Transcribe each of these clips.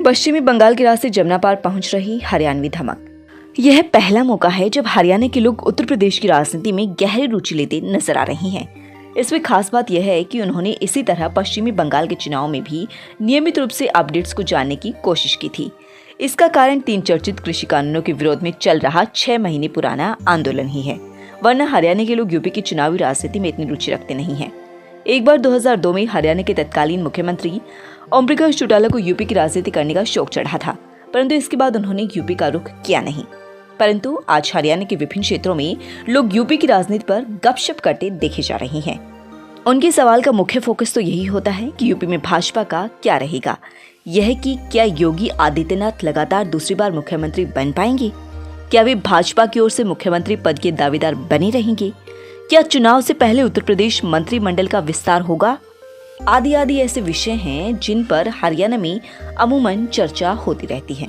पश्चिमी बंगाल के रास्ते जमुना पार पहुंच रही हरियाणवी धमक। यह पहला मौका है जब हरियाणा के लोग उत्तर प्रदेश की राजनीति में गहरी रुचि लेते नजर आ रहे हैं। इसमें खास बात यह है कि उन्होंने इसी तरह पश्चिमी बंगाल के चुनाव में भी नियमित रूप से अपडेट्स को जानने की कोशिश की थी। इसका कारण 3 चर्चित कृषि कानूनों के विरोध में चल रहा 6 महीने पुराना आंदोलन ही है, वरना हरियाणा के लोग यूपी की चुनावी राजनीति में इतनी रुचि रखते नहीं हैं। एक बार 2002 में हरियाणा के तत्कालीन मुख्यमंत्री ओम प्रकाश चौटाला को यूपी की राजनीति करने का शौक चढ़ा था, परंतु इसके बाद उन्होंने यूपी का रुख किया नहीं। परंतु आज हरियाणा के विभिन्न क्षेत्रों में लोग यूपी की राजनीति पर गपशप करते देखे जा रहे हैं। उनके सवाल का मुख्य फोकस तो यही होता है कि यूपी में भाजपा का क्या रहेगा, यह कि क्या योगी आदित्यनाथ लगातार दूसरी बार मुख्यमंत्री बन पाएंगे, क्या वे भाजपा की ओर से मुख्यमंत्री पद के दावेदार बने रहेंगे, क्या चुनाव से पहले उत्तर प्रदेश मंत्रिमंडल का विस्तार होगा, आदि आदि ऐसे विषय हैं जिन पर हरियाणा में अमूमन चर्चा होती रहती है।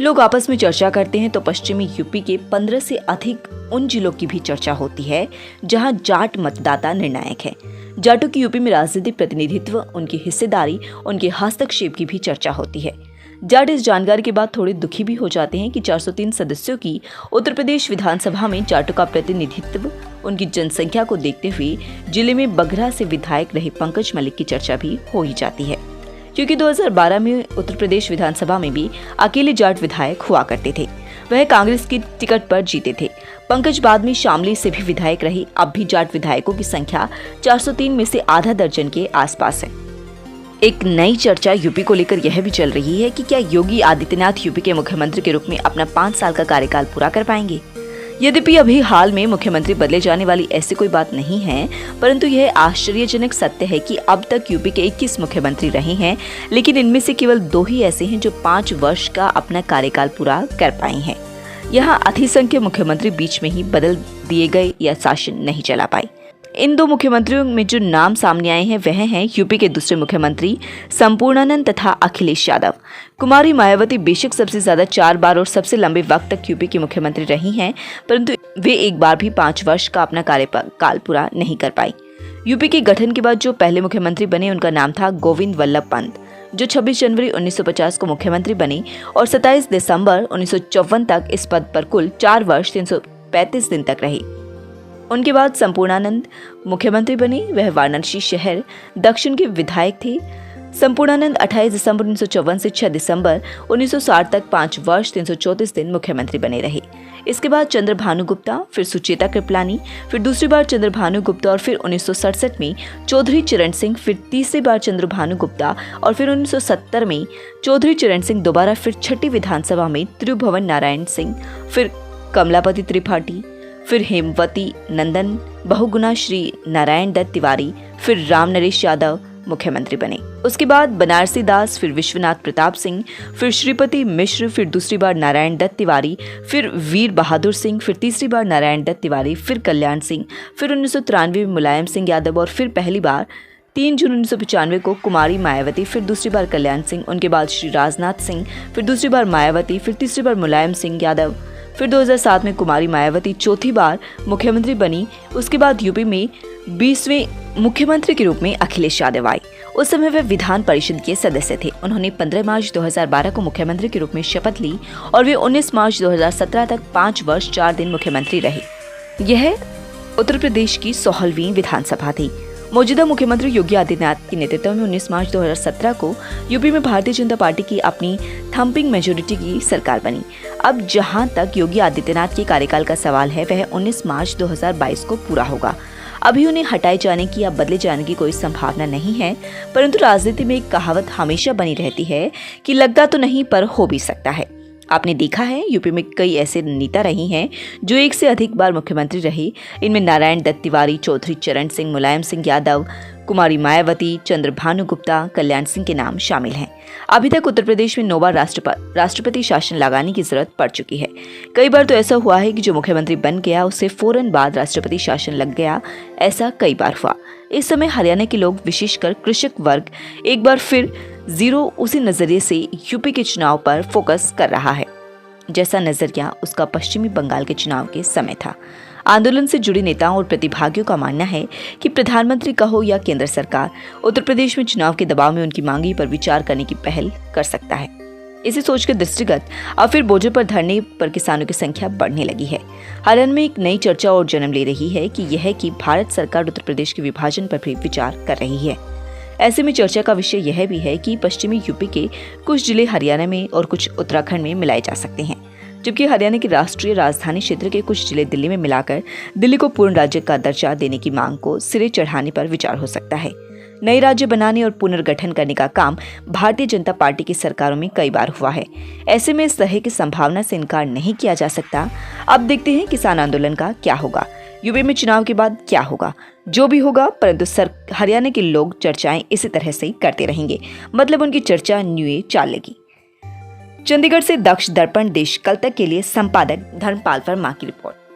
लोग आपस में चर्चा करते हैं तो पश्चिमी यूपी के 15 से अधिक उन जिलों की भी चर्चा होती है जहां जाट मतदाता निर्णायक है। जाटों की यूपी में राजनीतिक प्रतिनिधित्व, उनकी हिस्सेदारी, उनके हस्तक्षेप की भी चर्चा होती है। जाट इस जानकारी के बाद थोड़े दुखी भी हो जाते हैं कि 403 सदस्यों की उत्तर प्रदेश विधानसभा में जाटों का प्रतिनिधित्व, उनकी जनसंख्या को देखते हुए जिले में बगरा से विधायक रहे पंकज मलिक की चर्चा भी हो ही जाती है, क्योंकि 2012 में उत्तर प्रदेश विधानसभा में भी अकेले जाट विधायक हुआ करते थे। वह कांग्रेस की टिकट पर जीते थे। पंकज बाद में शामली से भी विधायक रहे। अब भी जाट विधायकों की संख्या 403 में से आधा दर्जन के आसपास है। एक नई चर्चा यूपी को लेकर यह भी चल रही है कि क्या योगी आदित्यनाथ यूपी के मुख्यमंत्री के रूप में अपना 5 साल का कार्यकाल पूरा कर पाएंगे। यद्यपि अभी हाल में मुख्यमंत्री बदले जाने वाली ऐसी कोई बात नहीं है, परंतु यह आश्चर्यजनक सत्य है कि अब तक यूपी के 21 मुख्यमंत्री रहे हैं, लेकिन इनमें से केवल 2 ही ऐसे हैं जो 5 वर्ष का अपना कार्यकाल पूरा कर पाए हैं। यहाँ अधिसंख्य मुख्यमंत्री बीच में ही बदल दिए गए या शासन नहीं चला पाए। इन 2 मुख्यमंत्रियों में जो नाम सामने आए हैं वह हैं यूपी के दूसरे मुख्यमंत्री संपूर्णानंद तथा अखिलेश यादव। कुमारी मायावती बेशक सबसे ज्यादा 4 बार और सबसे लंबे वक्त तक यूपी की मुख्यमंत्री रही हैं, परंतु वे एक बार भी 5 वर्ष का अपना कार्यकाल पूरा नहीं कर पाई। यूपी के गठन के बाद जो पहले मुख्यमंत्री बने उनका नाम था गोविंद वल्लभ पंत, जो 26 जनवरी 1950 को मुख्यमंत्री बने और 27 दिसंबर 1954 तक इस पद पर कुल 4 वर्ष 335 दिन तक रहे। उनके बाद संपूर्णानंद मुख्यमंत्री बने। वह वाराणसी शहर दक्षिण के विधायक थे। संपूर्णानंद 28 दिसंबर 1954 से 6 दिसंबर 1960 तक 5 वर्ष 334 दिन मुख्यमंत्री बने रहे। इसके बाद चंद्रभानु गुप्ता, फिर सुचेता कृपलानी, फिर दूसरी बार चंद्रभानु गुप्ता और फिर 1967 में चौधरी चरण सिंह, फिर तीसरी बार चंद्रभानु गुप्ता और फिर 1970 में चौधरी चरण सिंह दोबारा, फिर छठी विधानसभा में त्रिभुवन नारायण सिंह, फिर कमलापति त्रिपाठी, फिर हेमवती नंदन, बहुगुणा श्री नारायण दत्त तिवारी, फिर राम नरेश यादव मुख्यमंत्री बने। उसके बाद बनारसी दास, फिर विश्वनाथ प्रताप सिंह, फिर श्रीपति मिश्र, फिर दूसरी बार नारायण दत्त तिवारी, फिर वीर बहादुर सिंह, फिर तीसरी बार नारायण दत्त तिवारी, फिर कल्याण सिंह, फिर 1993 में मुलायम सिंह यादव और फिर पहली बार 3 जून 1995 को कुमारी मायावती, फिर दूसरी बार कल्याण सिंह, उनके बाद श्री राजनाथ सिंह, फिर दूसरी बार मायावती, फिर तीसरी बार मुलायम सिंह यादव, फिर 2007 में कुमारी मायावती चौथी बार मुख्यमंत्री बनी। उसके बाद यूपी में 20वें मुख्यमंत्री के रूप में अखिलेश यादव आए। उस समय वे विधान परिषद के सदस्य थे। उन्होंने 15 मार्च 2012 को मुख्यमंत्री के रूप में शपथ ली और वे 19 मार्च 2017 तक 5 वर्ष 4 दिन मुख्यमंत्री रहे। यह उत्तर प्रदेश की 16वीं विधानसभा थी। मौजूदा मुख्यमंत्री योगी आदित्यनाथ के नेतृत्व में 19 मार्च 2017 को यूपी में भारतीय जनता पार्टी की अपनी थम्पिंग मेजोरिटी की सरकार बनी। अब जहां तक योगी आदित्यनाथ के कार्यकाल का सवाल है वह 19 मार्च 2022 को पूरा होगा। अभी उन्हें हटाए जाने की या बदले जाने की कोई संभावना नहीं है, परंतु राजनीति में एक कहावत हमेशा बनी रहती है कि लगता तो नहीं पर हो भी सकता है। आपने देखा है यूपी में कई ऐसे नेता रहे हैं जो एक से अधिक बार मुख्यमंत्री रहे। इनमें नारायण दत्त तिवारी, चौधरी चरण सिंह, मुलायम सिंह यादव, कुमारी मायावती, चंद्रभानु गुप्ता, कल्याण सिंह के नाम शामिल हैं। अभी तक उत्तर प्रदेश में 9 बार राष्ट्रपति शासन लगाने की जरूरत पड़ चुकी है। कई बार तो ऐसा हुआ है कि जो मुख्यमंत्री बन गया उससे फौरन बाद राष्ट्रपति शासन लग गया। ऐसा कई बार हुआ। इस समय हरियाणा के लोग, विशेषकर कृषक वर्ग, एक बार फिर जीरो उसी नजरिए से यूपी के चुनाव पर फोकस कर रहा है जैसा नजरिया उसका पश्चिमी बंगाल के चुनाव के समय था। आंदोलन से जुड़े नेताओं और प्रतिभागियों का मानना है कि प्रधानमंत्री का हो या केंद्र सरकार, उत्तर प्रदेश में चुनाव के दबाव में उनकी मांगी पर विचार करने की पहल कर सकता है। इसे सोचकर दृष्टिगत अब फिर बॉर्डर पर धरने पर किसानों की संख्या बढ़ने लगी है। हरियाणा में एक नई चर्चा और जन्म ले रही है कि यह कि भारत सरकार उत्तर प्रदेश के विभाजन पर भी विचार कर रही है। ऐसे में चर्चा का विषय यह भी है कि पश्चिमी यूपी के कुछ जिले हरियाणा में और कुछ उत्तराखंड में मिलाए जा सकते हैं, जबकि हरियाणा की राष्ट्रीय राजधानी क्षेत्र के कुछ जिले दिल्ली में मिलाकर दिल्ली को पूर्ण राज्य का दर्जा देने की मांग को सिरे चढ़ाने पर विचार हो सकता है। नए राज्य बनाने और पुनर्गठन करने का काम भारतीय जनता पार्टी की सरकारों में कई बार हुआ है। ऐसे में इस तरह की संभावना से इनकार नहीं किया जा सकता। अब देखते हैं किसान आंदोलन का क्या होगा, यूपी में चुनाव के बाद क्या होगा। जो भी होगा, परंतु हरियाणा के लोग चर्चाएं इसी तरह से करते रहेंगे, मतलब उनकी चर्चा न्यूए चालेगी। चंडीगढ़ से दक्ष दर्पण देश कल तक के लिए संपादक धर्मपाल वर्मा की रिपोर्ट।